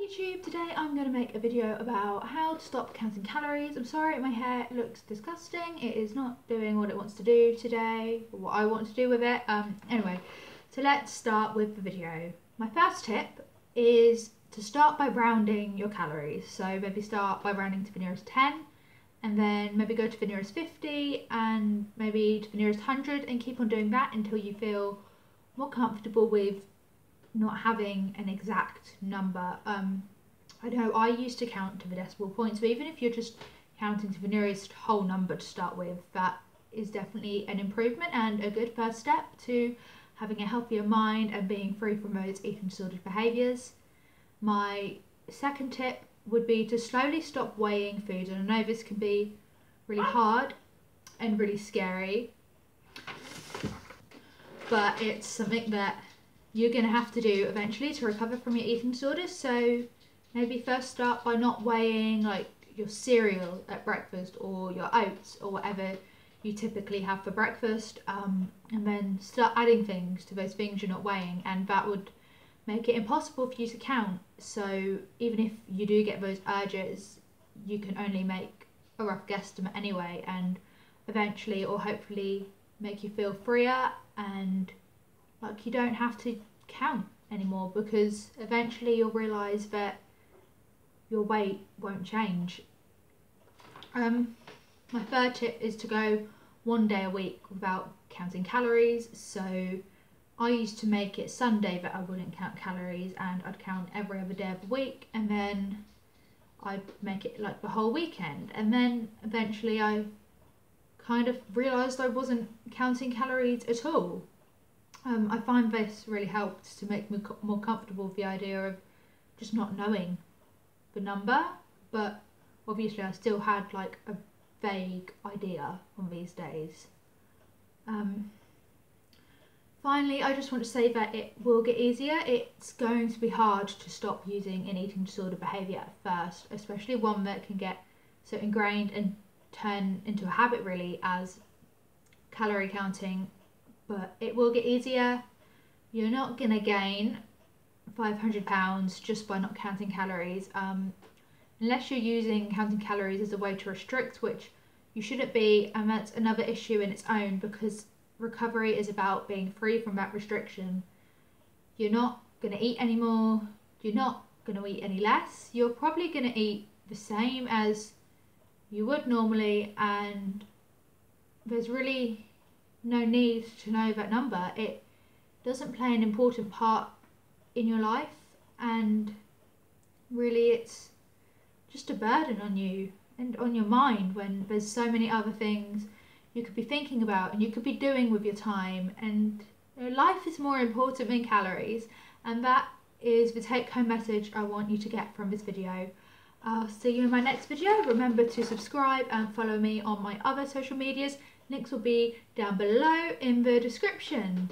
YouTube, today I'm going to make a video about how to stop counting calories. I'm sorry my hair looks disgusting, it is not doing what it wants to do today, or what I want to do with it. Anyway, so let's start with the video. My first tip is to start by rounding your calories. So maybe start by rounding to the nearest 10 and then maybe go to the nearest 50 and maybe to the nearest 100 and keep on doing that until you feel more comfortable with not having an exact number. I know I used to count to the decimal point, so even if you're just counting to the nearest whole number to start with, that is definitely an improvement and a good first step to having a healthier mind and being free from those eating disordered behaviours. My second tip would be to slowly stop weighing food, and I know this can be really hard and really scary, but it's something that you're going to have to do eventually to recover from your eating disorder. So maybe first start by not weighing like your cereal at breakfast or your oats or whatever you typically have for breakfast, and then start adding things to those things you're not weighing, and that would make it impossible for you to count. So even if you do get those urges, you can only make a rough guesstimate anyway, and eventually or hopefully make you feel freer and like you don't have to count anymore, because eventually you'll realise that your weight won't change. My third tip is to go one day a week without counting calories. So I used to make it Sunday that I wouldn't count calories, and I'd count every other day of the week, and then I'd make it like the whole weekend, and then eventually I kind of realised I wasn't counting calories at all. I find this really helped to make me more comfortable with the idea of just not knowing the number, but obviously I still had like a vague idea on these days. Finally, I just want to say that it will get easier. It's going to be hard to stop using an eating disorder behaviour at first, especially one that can get so ingrained and turn into a habit really as calorie counting. But it will get easier. You're not going to gain 500 pounds just by not counting calories, unless you're using counting calories as a way to restrict, which you shouldn't be, and that's another issue in its own, because recovery is about being free from that restriction. You're not going to eat anymore, you're not going to eat any less, you're probably going to eat the same as you would normally, and there's really no need to know that number. It doesn't play an important part in your life, and really it's just a burden on you and on your mind when there's so many other things you could be thinking about and you could be doing with your time, and you know, life is more important than calories, and that is the take-home message I want you to get from this video. I'll see you in my next video. Remember to subscribe and follow me on my other social medias. Links will be down below in the description.